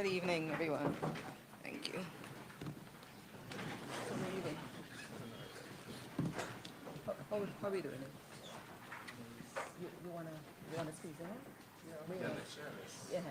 Good evening, everyone. Thank you. So, what are you doing? How are we doing it? You wanna squeeze in it? Yeah, yeah.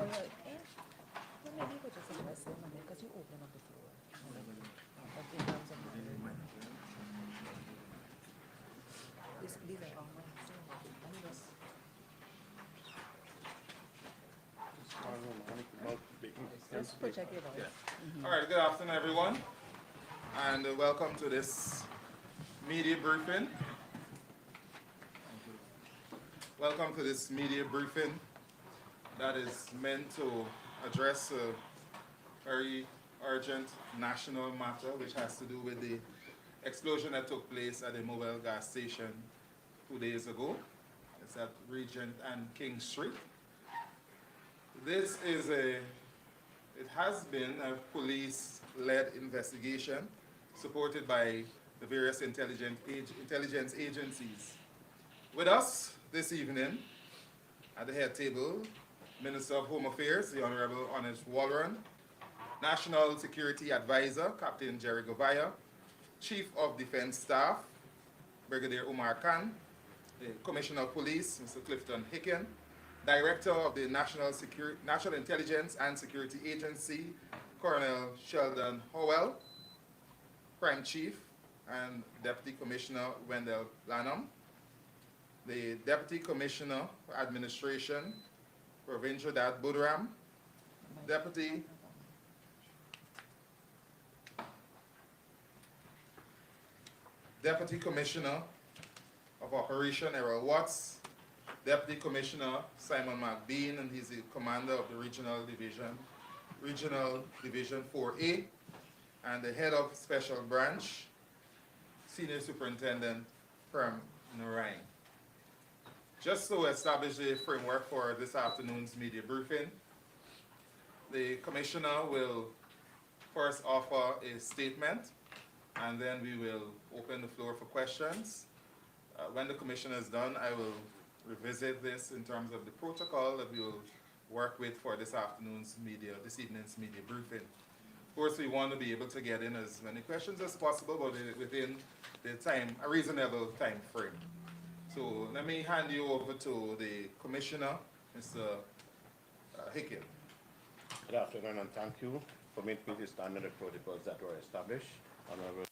Oh, yeah. Well, maybe you could just address them because you open up the floor. But in terms of these are all mine. So, let me just project your voice. All right, good afternoon, everyone, and welcome to this media briefing. Welcome to this media briefing that is meant to address a very urgent national matter which has to do with the explosion that took place at the Mobile gas station 2 days ago. It's at Regent and King Street. It has been a police-led investigation supported by the various intelligence agencies. With us this evening at the head table, Minister of Home Affairs, the Honorable Honest Walron, National Security Advisor, Captain Jerry Govaya, Chief of Defense Staff, Brigadier Umar Khan, the Commissioner of Police, Mr. Clifton Hicken, Director of the National Intelligence and Security Agency, Colonel Sheldon Howell, Prime Chief and Deputy Commissioner Wendell Lanham, the Deputy Commissioner for Administration, Provincial Dat Buduram, Deputy Commissioner of Operation Errol Watts, Deputy Commissioner Simon McBean, and he's the commander of the Regional Division 4A, and the head of Special Branch, Senior Superintendent Prem Narain. Just to establish the framework for this afternoon's media briefing, the Commissioner will first offer a statement, and then we will open the floor for questions. When the Commissioner is done, I will revisit this in terms of the protocol that we will work with for this evening's media briefing. Of course, we want to be able to get in as many questions as possible, but within a reasonable time frame. So let me hand you over to the Commissioner, Mr. Hicken. Good afternoon, and thank you for meeting the standard protocols that were established. Honorable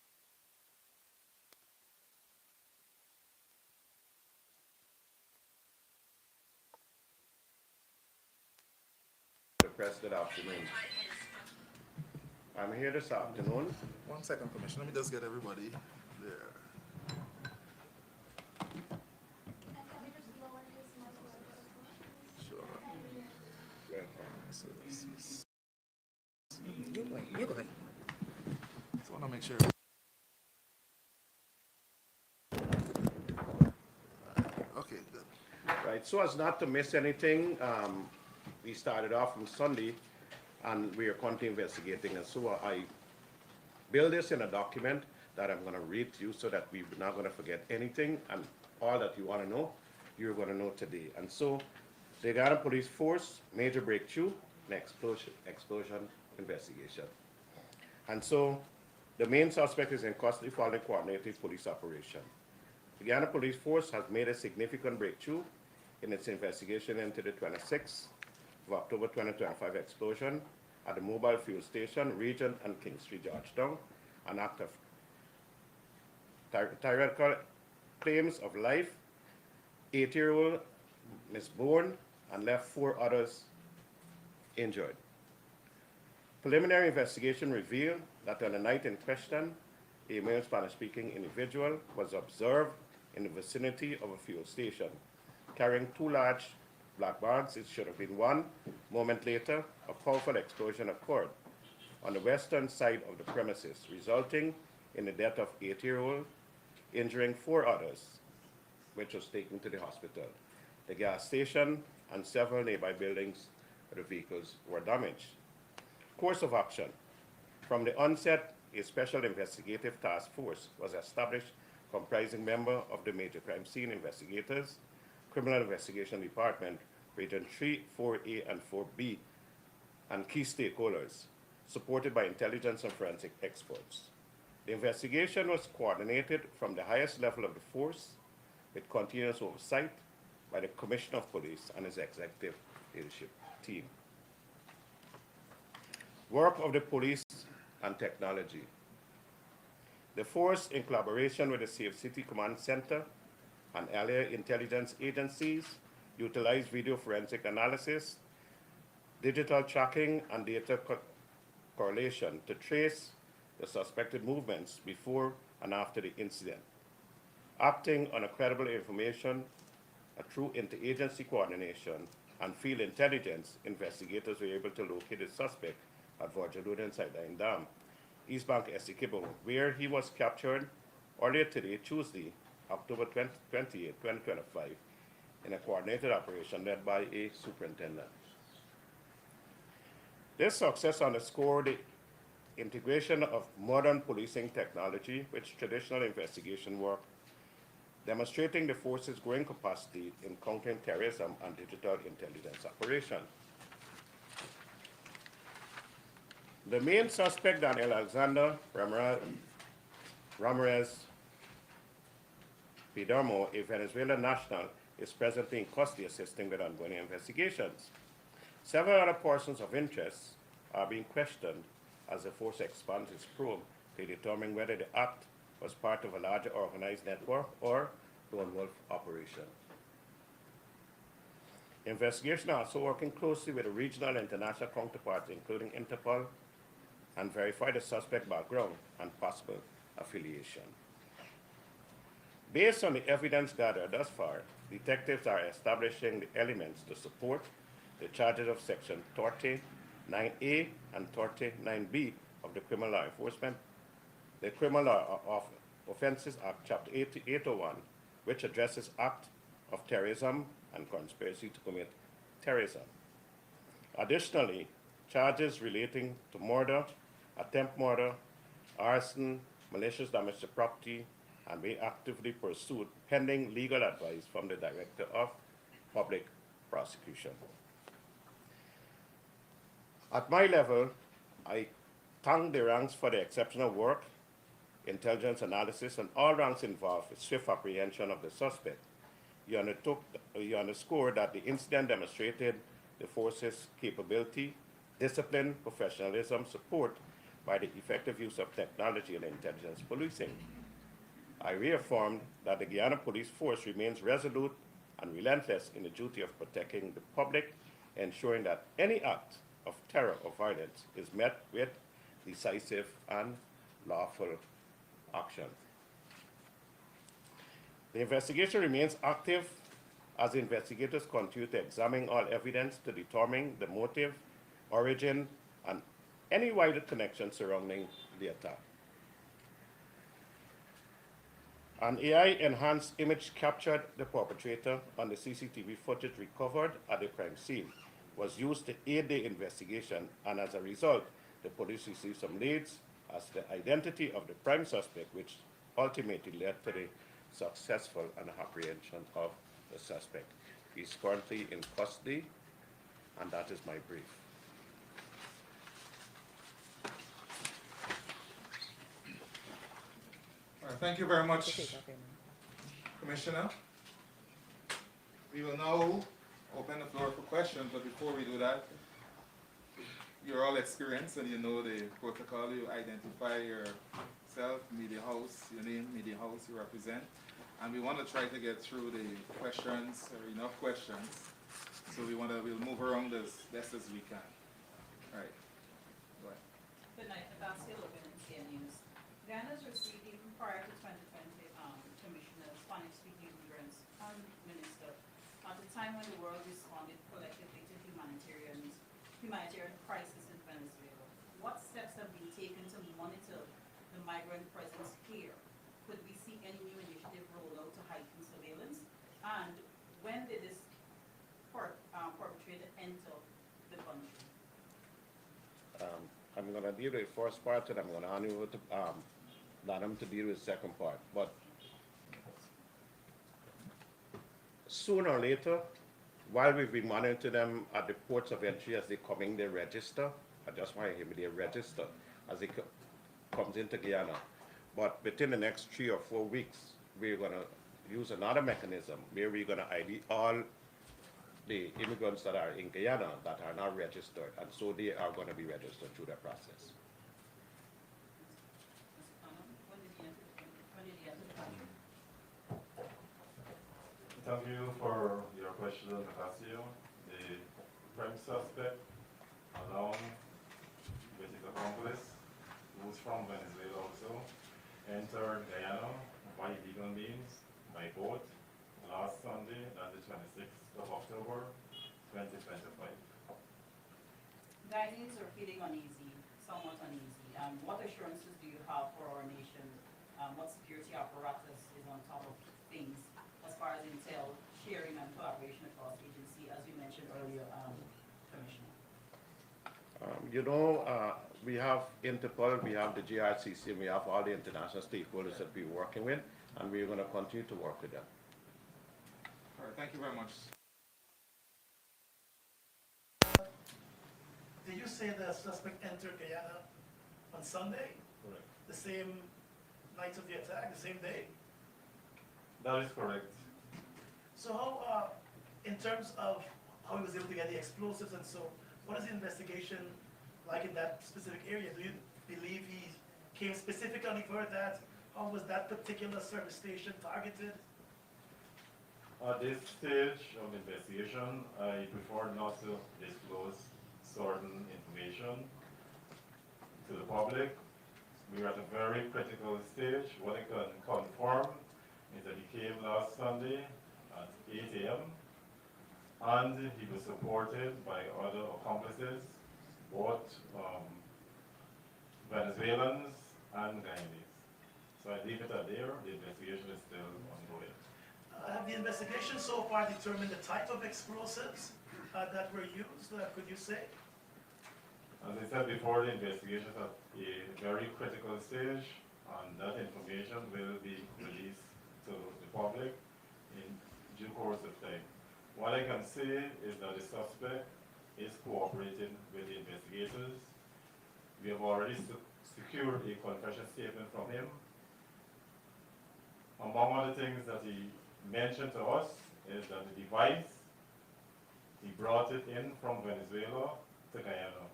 Press, good afternoon. I'm here this afternoon. 1 second, Commissioner. Let me just get everybody there. Sure. So this is. You go ahead. Just want to make sure. Okay, good. Right, so as not to miss anything, we started off on Sunday and we are currently investigating, and so I build this in a document that I'm going to read to you so that we're not going to forget anything, and all that you want to know, you're going to know today. And so the Ghana Police Force major breakthrough in explosion investigation. And so the main suspect is in custody following coordinated police operation. The Ghana Police Force has made a significant breakthrough in its investigation into the 26th of October 2025 explosion at the mobile fuel station, Regent and King Street, Georgetown, an act of tyrannical claims of life, 8-year-old Ms. Bourne, and left 4 others injured. Preliminary investigation revealed that on the night in question, a male Spanish-speaking individual was observed in the vicinity of a fuel station, carrying 2 large black bags. It should have been 1. Moment later, a powerful explosion occurred on the western side of the premises, resulting in the death of 8-year-old, injuring 4 others, which was taken to the hospital. The gas station and several nearby buildings where the vehicles were damaged. Course of action. From the onset, a special investigative task force was established comprising members of the Major Crime Scene Investigators, Criminal Investigation Department, Region 3, 4A, and 4B, and key stakeholders, supported by intelligence and forensic experts. The investigation was coordinated from the highest level of the force with continuous oversight by the Commissioner of Police and his executive leadership team. Work of the police and technology. The force, in collaboration with the Safe City Command Center and earlier intelligence agencies, utilized video forensic analysis, digital tracking, and data correlation to trace the suspected movements before and after the incident. Acting on credible information through interagency coordination and field intelligence, investigators were able to locate the suspect at Vorjaluden Sideline Dam, East Bank Essequibo, where he was captured earlier today, Tuesday, October 28, 2025, in a coordinated operation led by a superintendent. This success underscored the integration of modern policing technology with traditional investigation work, demonstrating the force's growing capacity in countering terrorism and digital intelligence operations. The main suspect, Daniel Alexander Ramirez Perdomo, a Venezuelan national, is presently in custody assisting with ongoing investigations. Several other persons of interest are being questioned as the force expands its probe to determine whether the act was part of a larger organized network or lone wolf operation. Investigation are also working closely with the regional and international counterparts, including Interpol, and verify the suspect background and possible affiliation. Based on the evidence gathered thus far, detectives are establishing the elements to support the charges of Section 39A and 39B of the Criminal Law Enforcement, the Criminal Law of Offenses Act, Chapter 801, which addresses act of terrorism and conspiracy to commit terrorism. Additionally, charges relating to murder, attempt murder, arson, malicious damage to property, and being actively pursued pending legal advice from the Director of Public Prosecution. At my level, I thank the ranks for the exceptional work, intelligence analysis, and all ranks involved with swift apprehension of the suspect. You underscored that the incident demonstrated the force's capability, discipline, professionalism, support by the effective use of technology and intelligence policing. I reaffirmed that the Guyana Police Force remains resolute and relentless in the duty of protecting the public, ensuring that any act of terror or violence is met with decisive and lawful action. The investigation remains active as investigators continue to examine all evidence to determine the motive, origin, and any wider connection surrounding the attack. An AI-enhanced image captured the perpetrator on the CCTV footage recovered at the crime scene was used to aid the investigation, and as a result, the police received some leads as to the identity of the prime suspect, which ultimately led to the successful apprehension of the suspect. He's currently in custody, and that is my brief. All right, thank you very much, Okay, okay. Commissioner. We will now open the floor for questions, but before we do that, you're all experienced and you know the protocol. You identify yourself, media house, your name, media house you represent, and we want to try to get through the questions, or enough questions, so we'll move around as best as we can. All right, go ahead. Good night, Natasha Logan, NCN News. Guyana is receiving, prior to 2020, Commissioner, Spanish-speaking immigrants and Minister, at the time when the world responded collectively to humanitarian crisis in Venezuela. What steps have been taken to monitor the migrant presence And when did this perpetrator enter the country? I'm gonna deal with the first part, and I'm gonna hand you over to, Lanham to deal with the second part. But sooner or later, while we've been monitoring them at the ports of entry as they come in, they register. I just want to hear me, they register as they comes into Guyana. But within the next 3 or 4 weeks, we're gonna use another mechanism where we're gonna ID all the immigrants that are in Guyana that are not registered, and so they are gonna be registered through that process. Mr. Connor, when did he enter the country? Thank you for your question, Ocasio. The prime suspect, along with his accomplice, who's from Venezuela also, entered Guyana by illegal means, by boat, last Sunday, that's the 26th of October, 2025. Guyanese are feeling uneasy, somewhat uneasy. What assurances do you have for our nation? What security apparatus is on top of things as far as intel sharing and collaboration across agency, as you mentioned earlier, Commissioner? We have Interpol, we have the GRCC, and we have all the international stakeholders that we're working with, and we're gonna continue to work with them. All right, thank you very much. Did you say the suspect entered Guyana on Sunday? Correct. The same night of the attack, the same day? That is correct. So how, in terms of how he was able to get the explosives and so, what is the investigation like in that specific area? Do you believe he came specifically for that? How was that particular service station targeted? At this stage of the investigation, I prefer not to disclose certain information to the public. We are at a very critical stage. What I can confirm is that he came last Sunday at 8 a.m. and he was supported by other accomplices, both Venezuelans and Guyanese. So I leave it at there. The investigation is still ongoing. Have the investigation so far determined the type of explosives that were used? Could you say? As I said before, the investigation is at a very critical stage, and that information will be released to the public in due course of time. What I can say is that the suspect is cooperating with the investigators. We have already secured a confession statement from him. Among other things that he mentioned to us is that the device, he brought it in from Venezuela to Guyana.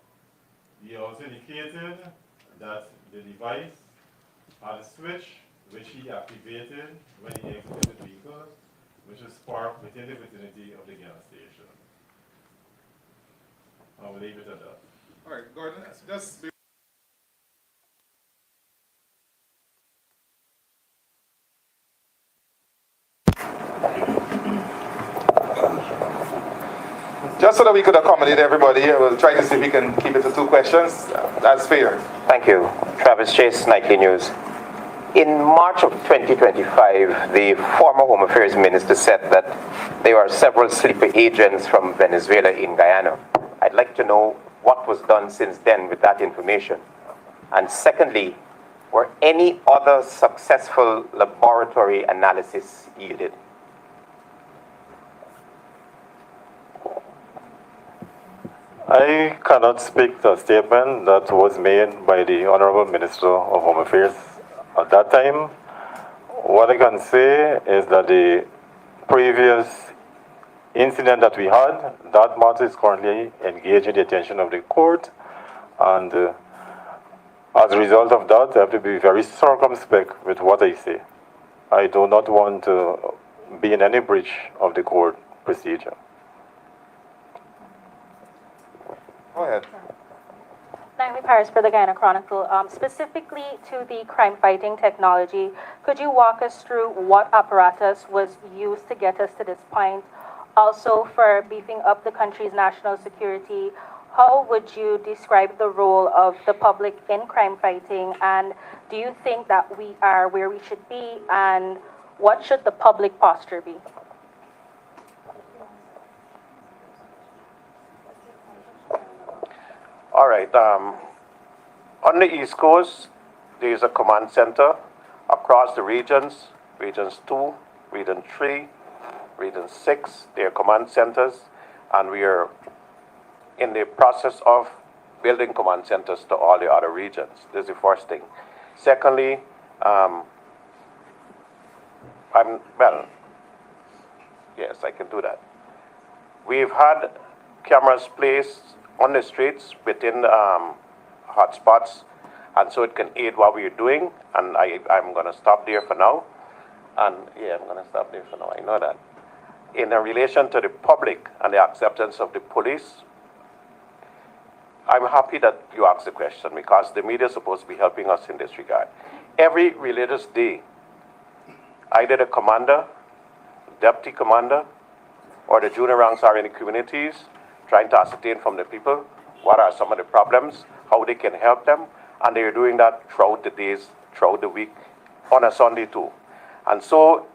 He also indicated that the device had a switch which he activated when he exited the vehicle, which was parked within the vicinity of the gas station. I will leave it at that. All right, Gordon, just be just so that we could accommodate everybody, we'll try to see if we can keep it to 2 questions. That's fair. Thank you. Travis Chase, Nightly News. In March of 2025, the former Home Affairs Minister said that there are several sleeper agents from Venezuela in Guyana. I'd like to know what was done since then with that information. And secondly, were any other successful laboratory analysis yielded? I cannot speak to a statement that was made by the Honorable Minister of Home Affairs at that time. What I can say is that the previous incident that we had, that matter is currently engaged in the attention of the court, and as a result of that, I have to be very circumspect with what I say. I do not want to be in any breach of the court procedure. Go ahead. Naomi Paris for the Guyana Chronicle. Specifically to the crime-fighting technology, could you walk us through what apparatus was used to get us to this point? Also, for beefing up the country's national security, how would you describe the role of the public in crime fighting? And do you think that we are where we should be? And what should the public posture be? All right. On the East Coast, there is a command center across the regions, regions 2, region 3, region 6. They are command centers, and we are in the process of building command centers to all the other regions. This is the first thing. Secondly, yes, I can do that. We've had cameras placed on the streets within hotspots, and so it can aid what we're doing, and I'm going to stop there for now. And yeah, I'm going to stop there for now, I know that. In relation to the public and the acceptance of the police, I'm happy that you asked the question, because the media is supposed to be helping us in this regard. Every religious day, either the commander, deputy commander, or the junior ranks are in the communities trying to ascertain from the people what are some of the problems, how they can help them, and they're doing that throughout the days, throughout the week, on a Sunday too. And so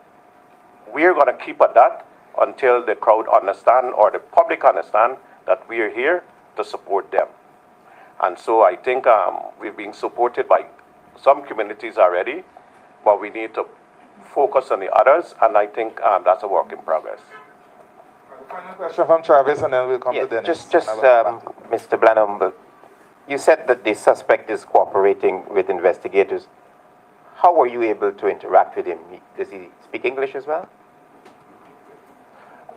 we're going to keep at that until the crowd understand, or the public understand, that we are here to support them. And so I think we're being supported by some communities already, but we need to focus on the others, and I think that's a work in progress. Final question from Travis, and then we'll come to Dennis. Mr. Blanham, you said that the suspect is cooperating with investigators. How were you able to interact with him? Does he speak English as well?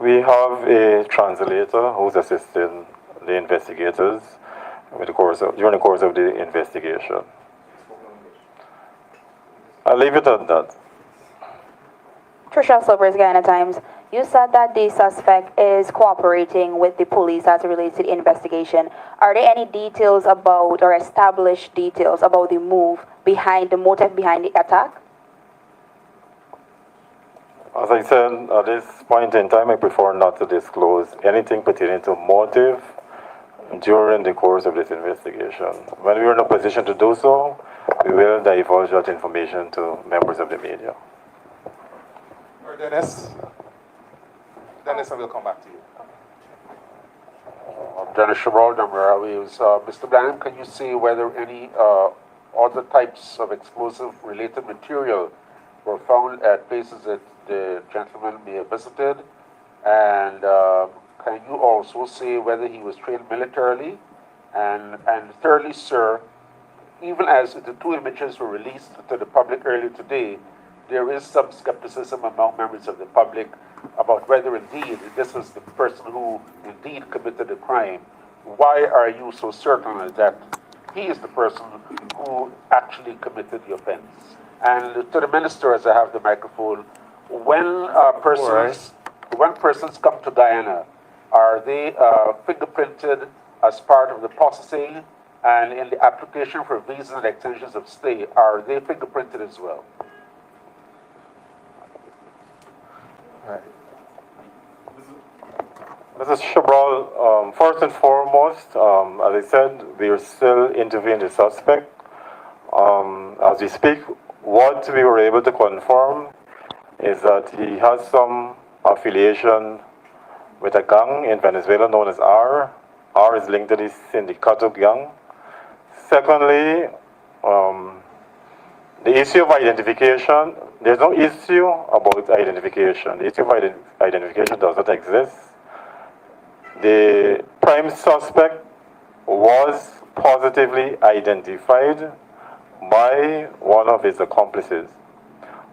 We have a translator who's assisting the investigators during the course of the investigation. I'll leave it at that. Trisha Silvers, Guyana Times. You said that the suspect is cooperating with the police as it relates to the investigation. Are there any details about, or established details about the motive behind the attack? As I said, at this point in time, I prefer not to disclose anything pertaining to motive during the course of this investigation. When we're in a position to do so, we will divulge that information to members of the media. Or Dennis? Dennis, I will come back to you. Dennis Shabral, Airways. Mr. Blanham, can you see whether any other types of explosive related material were found at places that the gentleman may have visited? And can you also say whether he was trained militarily? And thirdly, sir, even as the two images were released to the public earlier today, there is some skepticism among members of the public about whether indeed this was the person who indeed committed the crime. Why are you so certain that he is the person who actually committed the offense? And to the minister, as I have the microphone, when persons come to Guyana, are they fingerprinted as part of the processing? And in the application for visas and extensions of stay, are they fingerprinted as well? Right. Mrs. Shabral, first and foremost, as I said, we are still interviewing the suspect. As we speak, what we were able to confirm is that he has some affiliation with a gang in Venezuela known as R. R is linked to the Sindicato gang. Secondly, the issue of identification, there's no issue about identification. The issue of identification does not exist. The prime suspect was positively identified by one of his accomplices.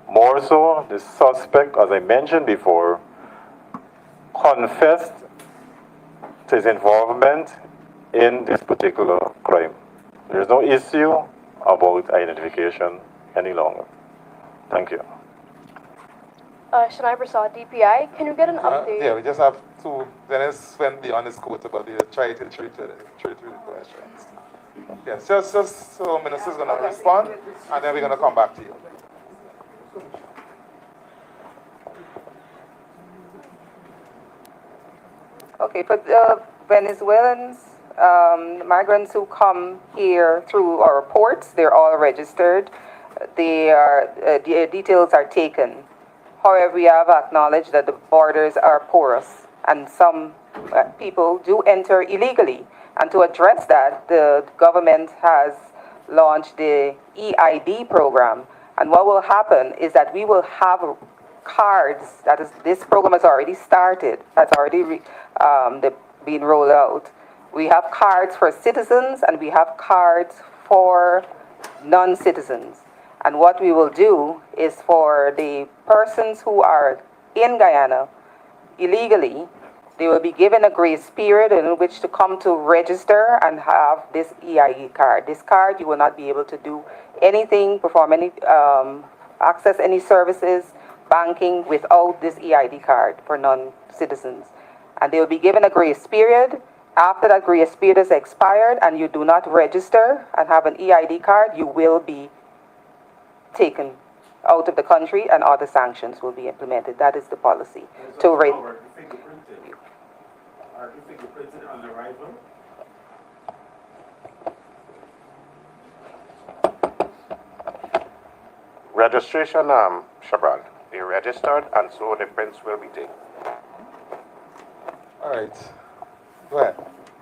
More so, the suspect, as I mentioned before, confessed to his involvement in this particular crime. There is no issue about identification any longer. Thank you. Shania Prasad, DPI. Can you get an update? Yeah, we just have two. Dennis went beyond his quote about the try to treat the questions. Yes, just so Minister's going to respond, and then we're going to come back to you. Okay, for the Venezuelans, migrants who come here through our ports, they're all registered. The details are taken. However, we have acknowledged that the borders are porous, and some people do enter illegally, And to address that, the government has launched the EID program. And what will happen is that we will have cards, this program has already started, has already been rolled out. We have cards for citizens and we have cards for non-citizens. And what we will do is for the persons who are in Guyana illegally, they will be given a grace period in which to come to register and have this EID card. This card, you will not be able to do anything, perform any, access any services, banking without this EID card for non-citizens. And they will be given a grace period. After that grace period is expired and you do not register and have an EID card, you will be taken out of the country and other sanctions will be implemented. That is the policy. Are you fingerprinted on arrival? Registration, Shabran. They registered and so the prints will be taken. All right. Go ahead.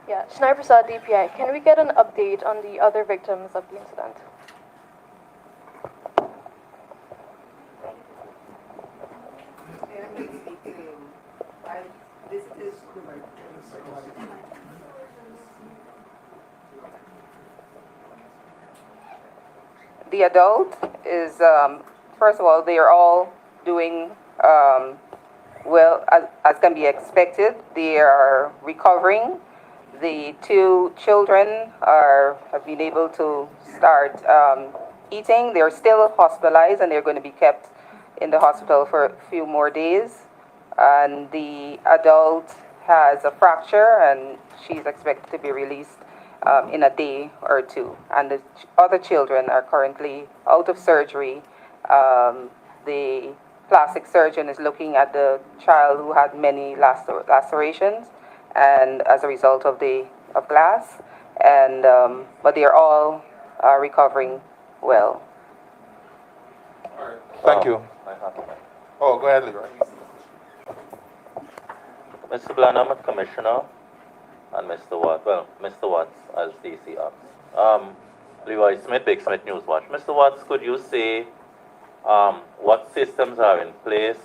Yeah, Shanai Prasad, DPI. Can we get an update on the other victims of the incident? The adult is, first of all, they are all doing well, as can be expected. They are recovering. The two children have been able to start eating. They're still hospitalized and they're going to be kept in the hospital for a few more days. And the adult has a fracture and she's expected to be released in a day or two. And the other children are currently out of surgery. The plastic surgeon is looking at the child who had many lacerations and as a result of glass. And but they are all recovering well. All right. Thank you. Oh, go ahead, Leroy. Mr. Blanham, Commissioner, and Mr. Watts, Mr. Watts as DC Ops. Leroy Smith, Big Smith Newswatch. Mr. Watts, could you say what systems are in place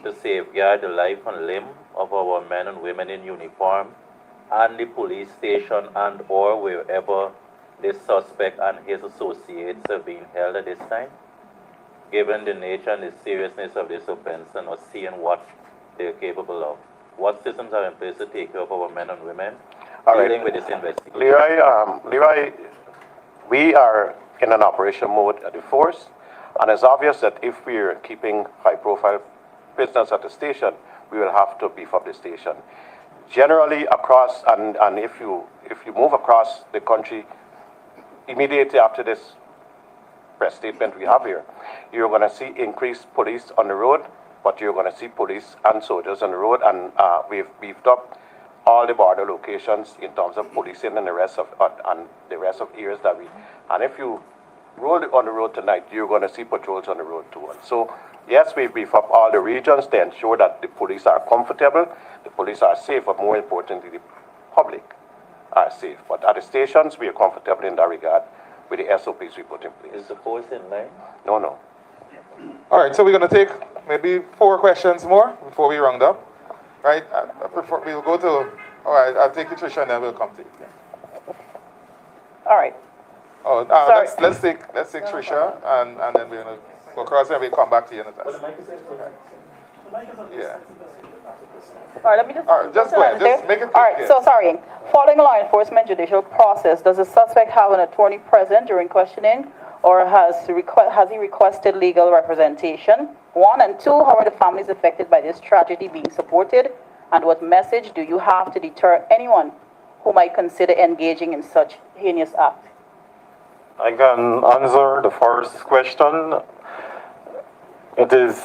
to safeguard the life and limb of our men and women in uniform and the police station and or wherever this suspect and his associates are being held at this time? Given the nature and the seriousness of this offense and us seeing what they're capable of, what systems are in place to take care of our men and women dealing with this investigation? Leroy, we are in an operation mode at the force, and it's obvious that if we're keeping high-profile business at the station, we will have to beef up the station. Generally, across and if you move across the country, immediately after this press statement we have here, you're going to see increased police on the road, but you're going to see police and soldiers on the road, and we've beefed up all the border locations in terms of policing and the rest of areas that we. And if you roll on the road tonight, you're going to see patrols on the road too. And so, yes, we've beefed up all the regions to ensure that the police are comfortable, the police are safe, but more importantly, the public are safe. But at the stations, we are comfortable in that regard with the SOPs we put in place. Is the force in line? No. All right, so we're going to take maybe 4 questions more before we round up. Right? I prefer, we'll go to, all right, I'll take you, Tricia, and then we'll come to you. All right. Oh, let's take Tricia, and then we're going to go across and we'll come back to you, Natasha. Yeah. All right, let me just... All right, just go ahead, just make it quick. All right, so sorry. Following law enforcement judicial process, does the suspect have an attorney present during questioning, or has he requested legal representation? 1, and 2, how are the families affected by this tragedy being supported? And what message do you have to deter anyone who might consider engaging in such heinous act? I can answer the first question. It is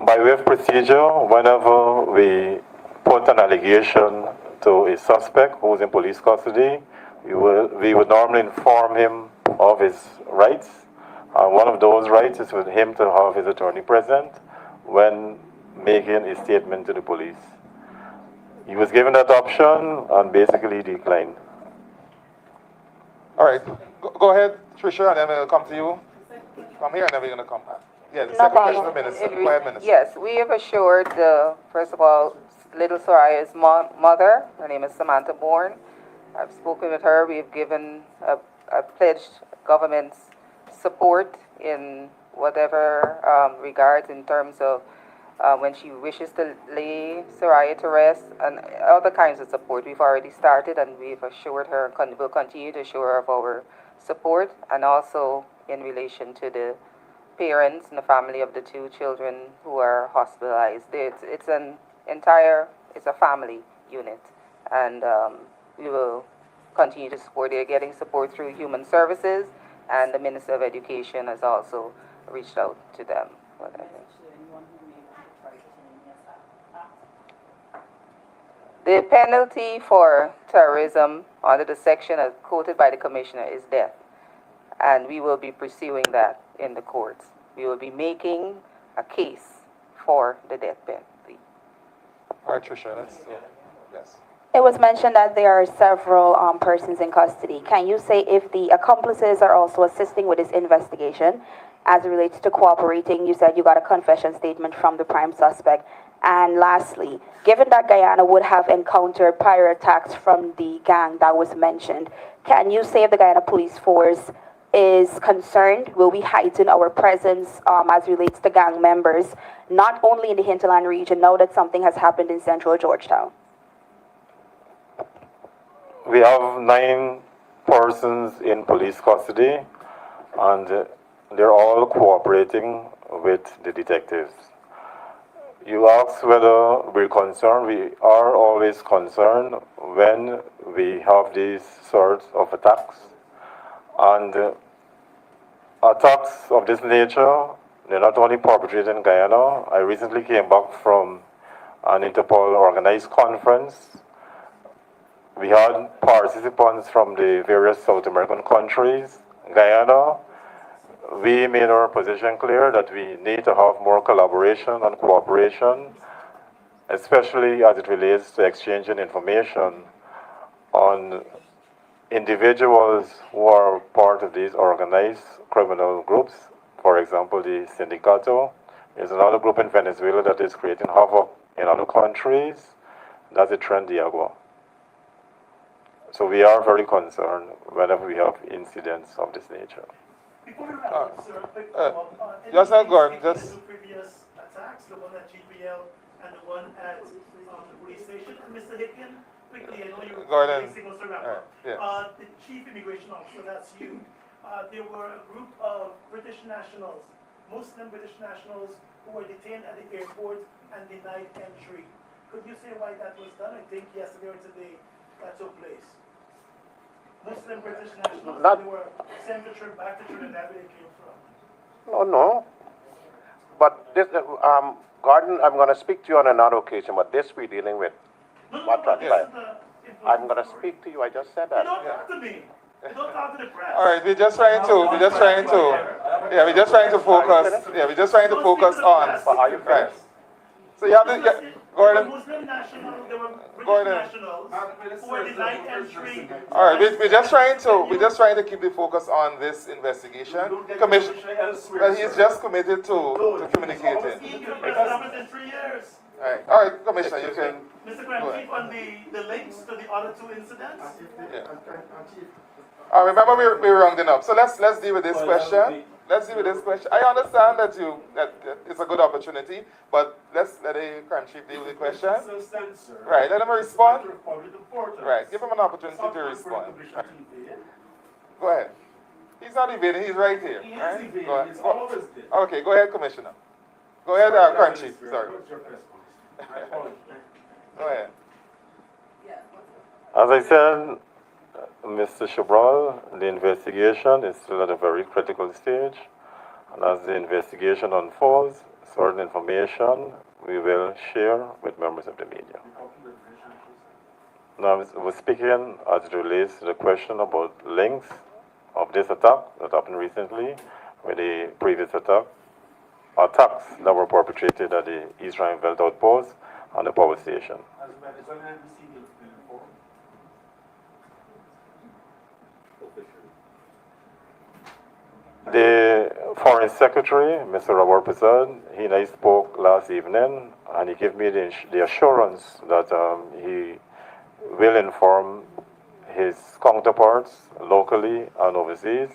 by way of procedure, whenever we put an allegation to a suspect who is in police custody, we would normally inform him of his rights. One of those rights is for him to have his attorney present when making a statement to the police. He was given that option and basically declined. All right, go ahead, Tricia, and then we'll come to you. Come here, and then we're going to come back. Yeah, the No second question, problem. the minister. Go ahead, minister. Yes, we have assured, first of all, little Soraya's mother, her name is Samantha Bourne. I've spoken with her. We've given a pledged government's support in whatever regards in terms of when she wishes to lay Soraya to rest and other kinds of support. We've already started and we've assured her, will continue to assure her of our support, and also in relation to the parents and the family of the two children who are hospitalized. It's a family unit, and we will continue to support. They're getting support through Human Services, and the Minister of Education has also reached out to them. The penalty for terrorism under the section as quoted by the Commissioner is death, and we will be pursuing that in the courts. We will be making a case for the death penalty. All right, Tricia, yes. It was mentioned that there are several persons in custody. Can you say if the accomplices are also assisting with this investigation as it relates to cooperating? You said you got a confession statement from the prime suspect. And lastly, given that Guyana would have encountered prior attacks from the gang that was mentioned, can you say if the Guyana Police Force is concerned? Will we heighten our presence as relates to gang members, not only in the hinterland region, now that something has happened in central Georgetown? We have 9 persons in police custody, and they're all cooperating with the detectives. You asked whether we're concerned. We are always concerned when we have these sorts of attacks. And attacks of this nature, they're not only perpetrated in Guyana. I recently came back from an Interpol organized conference. We had participants from the various South American countries. Guyana, we made our position clear that we need to have more collaboration and cooperation, especially as it relates to exchanging information on individuals who are part of these organized criminal groups. For example, the Sindicato is another group in Venezuela that is creating havoc in other countries. That's the Tren Diagua. So we are very concerned whenever we have incidents of this nature. Before we wrap up, sir, a quick Just not Gordon, just the previous attacks, the one at GPL and the one at the police station. And Mr. Hicken, quickly, I know you were Gordon. signals to wrap up. Yes. The chief immigration officer, that's you. There were a group of British nationals, Muslim British nationals, who were detained at the airport and denied entry. Could you say why that was done? I think yesterday or today that took place. Muslim British nationals, they were sent back to Trinidad where they came from. No. But this, Gordon, I'm going to speak to you on another occasion, but this we're dealing with. What transpired? I'm going to speak to you. I just said that. Don't talk to me. Don't talk to the press. all right, we're just trying to focus. Yeah, we're just trying to focus on. Right. So you have to, Gordon. Muslim nationals, there were British Gordon. nationals who were denied entry. All right, we're just trying to keep the focus on this investigation. Commission, well, he's just committed to communicating. He could have in 3 years. All right, Commissioner, you can. Mr. Grant, Chief, on the links to the other 2 incidents. Yeah. Remember we're rounding up. So let's deal with this question. I understand that it's a good opportunity, but let's let the crime chief deal with the question. Right, let him respond. Right, give him an opportunity to respond. Right. Go ahead. He's not evading, he's right here. Right? Go ahead. Okay, go ahead, Commissioner. Go ahead, crime chief. Sorry. Go ahead. As I said, Mr. Cabral, the investigation is still at a very critical stage, and as the investigation unfolds, certain information we will share with members of the media. Now, I was speaking as it relates to the question about links of this attack that happened recently with the previous attacks that were perpetrated at the East Rhine Belt outpost and the power station. Venezuelan embassy been informed? The Foreign Secretary, Mr. Robert Prasad, he and I spoke last evening, and he gave me the assurance that he will inform his counterparts locally and overseas.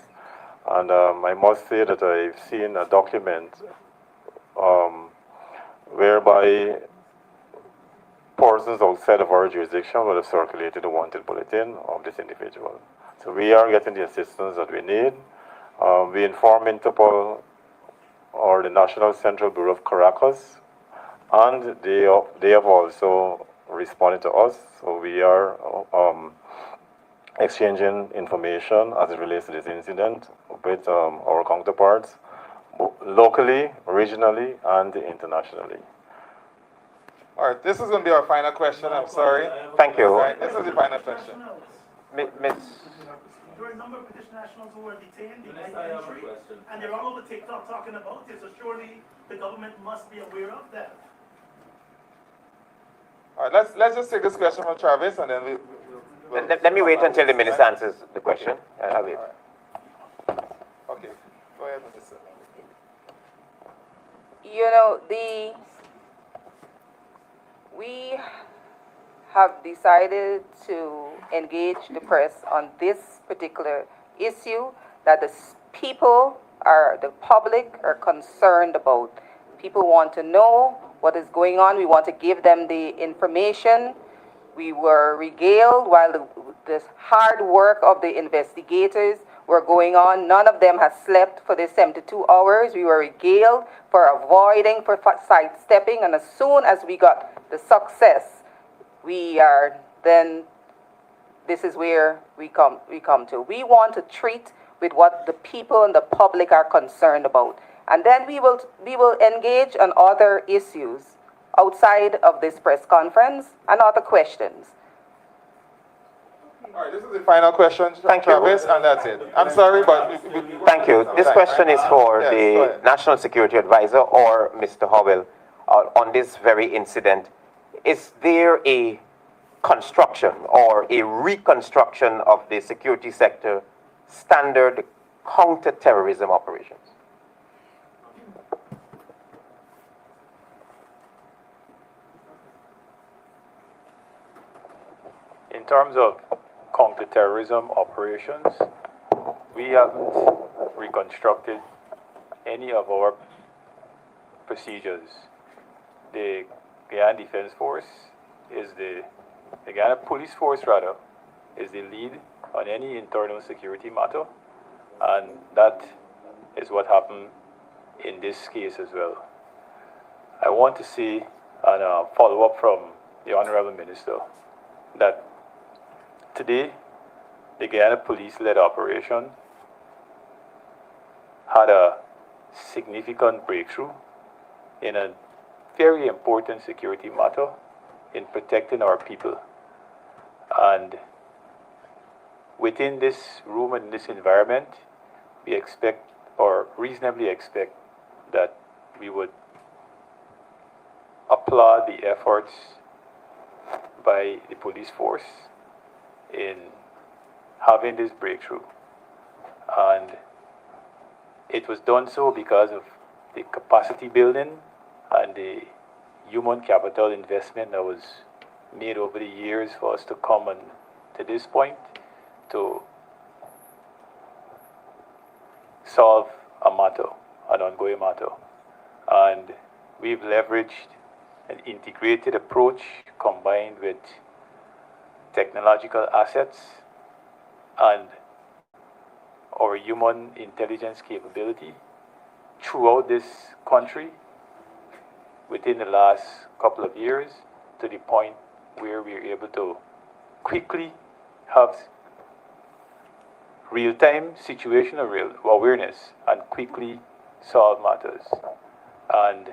And I must say that I've seen a document whereby persons outside of our jurisdiction will have circulated the wanted bulletin of this individual. So we are getting the assistance that we need. We inform Interpol or the National Central Bureau of Caracas, and they have also responded to us. So we are exchanging information as it relates to this incident with our counterparts, locally, regionally, and internationally. All right, this is going to be our final question. I'm sorry. Thank you. All right, this is the final question. Miss. There are a number of British nationals who are detained, denied entry, and they're all over TikTok talking about it, so surely the government must be aware of that. All right, let's just take this question from Travis, and then we'll Let me wait until the minister answers the question. I'll wait. Okay, go ahead, Minister. You know, we have decided to engage the press on this particular issue that the public are concerned about. People want to know what is going on. We want to give them the information. We were regaled while the hard work of the investigators were going on. None of them has slept for the 72 hours. We were regaled for avoiding, for sidestepping, and as soon as we got the success, this is where we come to. We want to treat with what the people and the public are concerned about. And then we will engage on other issues outside of this press conference and other questions. All right, this is the final question, Thank you. Travis, and that's it. I'm sorry, but... Thank you. This question is for Yes, go the ahead. National Security Advisor or Mr. Howell on this very incident. Is there a construction or a reconstruction of the security sector standard counter-terrorism operations? In terms of counter-terrorism operations, we haven't reconstructed any of our procedures. The Guyana Defense Force the Guyana Police Force rather, is the lead on any internal security matter, and that is what happened in this case as well. I want to see and follow up from the Honorable Minister that today the Guyana Police-led operation had a significant breakthrough in a very important security matter in protecting our people. And within this room and this environment, we expect or reasonably expect that we would applaud the efforts by the police force in having this breakthrough. And it was done so because of the capacity building and the human capital investment that was made over the years for us to come and to this point to solve a matter, an ongoing matter. And we've leveraged an integrated approach combined with technological assets and our human intelligence capability throughout this country within the last couple of years to the point where we are able to quickly have real-time situational awareness and quickly solve matters. And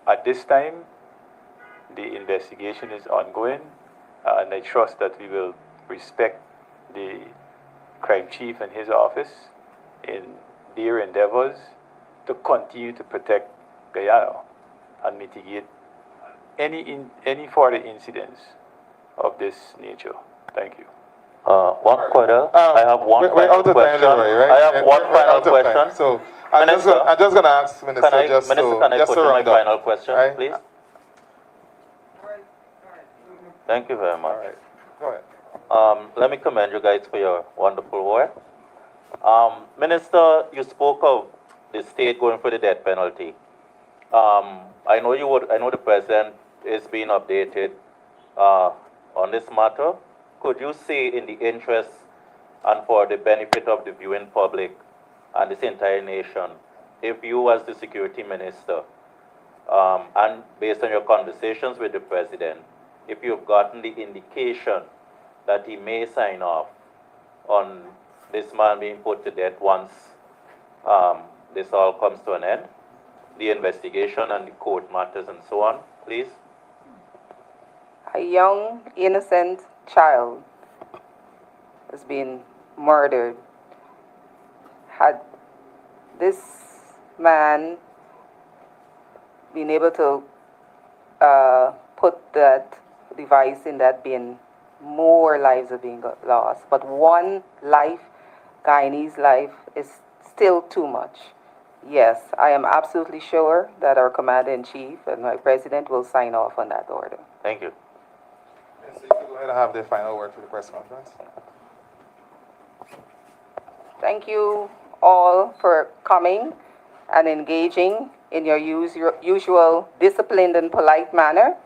at this time, the investigation is ongoing, and I trust that we will respect the crime chief and his office in their endeavors to continue to protect Guyana and mitigate any further incidents of this nature. Thank you. One quarter. I have one we're out final of time, question. Leroy, right? I have Yeah, one we're out final of time. question. So I'm just going to ask Minister Can I just put to in my round up. final question, Right? please? Thank you very much. All right. Go ahead. Let me commend you guys for your wonderful work. Minister, you spoke of the state going for the death penalty. I know the president is being updated on this matter. Could you say, in the interest and for the benefit of the viewing public and this entire nation, if you as the security minister, and based on your conversations with the president, if you've gotten the indication that he may sign off on this man being put to death once this all comes to an end, the investigation and the court matters and so on, please? A young, innocent child has been murdered. Had this man been able to put that device in that bin, more lives are being lost. But one life, Guyanese life, is still too much. Yes, I am absolutely sure that our Commander-in-Chief and my President will sign off on that order. Thank you. Minister, you can go ahead and have the final word for the press conference. Thank you all for coming and engaging in your usual disciplined and polite manner.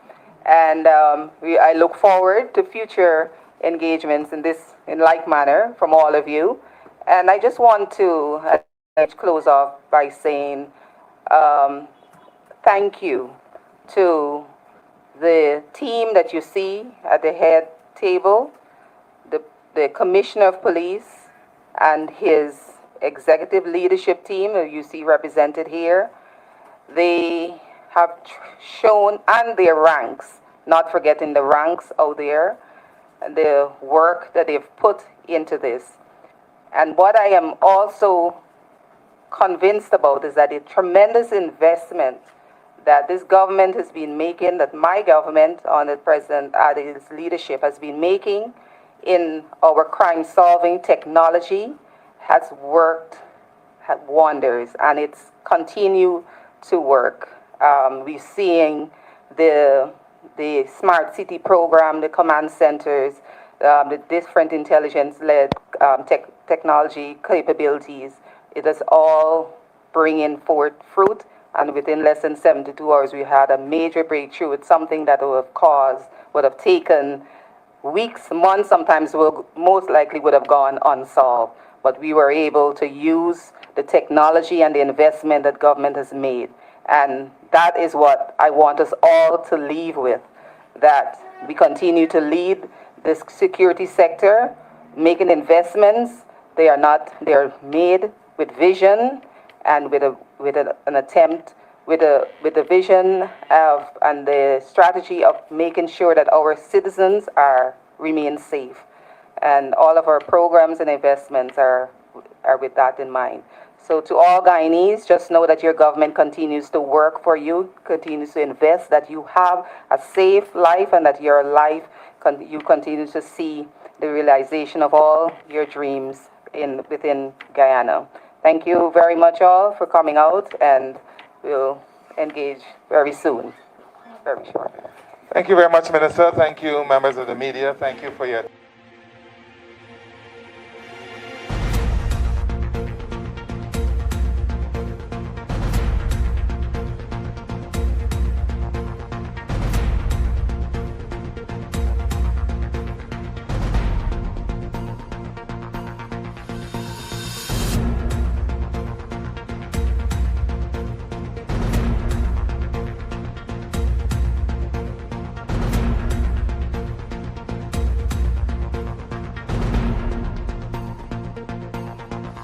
And I look forward to future engagements in like manner from all of you. And I just want to close off by saying thank you to the team that you see at the head table, the Commissioner of Police and his executive leadership team that you see represented here. They have shown, and their ranks, not forgetting the ranks out there, and the work that they've put into this. And what I am also convinced about is that the tremendous investment that this government has been making, that my government under President Addis's leadership has been making in our crime-solving technology has worked wonders, and it's continued to work. We're seeing the Smart City program, the command centers, the different intelligence-led technology capabilities. It is all bringing forth fruit, and within less than 72 hours, we had a major breakthrough. It's something that would have taken weeks, months, sometimes most likely would have gone unsolved. But we were able to use the technology and the investment that government has made. And that is what I want us all to leave with, that we continue to lead this security sector, making investments. They are made with vision and with an attempt, with a vision of, and the strategy of making sure that our citizens remain safe. And all of our programs and investments are with that in mind. So to all Guyanese, just know that your government continues to work for you, continues to invest, that you have a safe life, and that your life, you continue to see the realization of all your dreams within Guyana. Thank you very much all for coming out, and we'll engage very soon, very shortly. Thank you very much, Minister. Thank you, members of the media. Thank you for your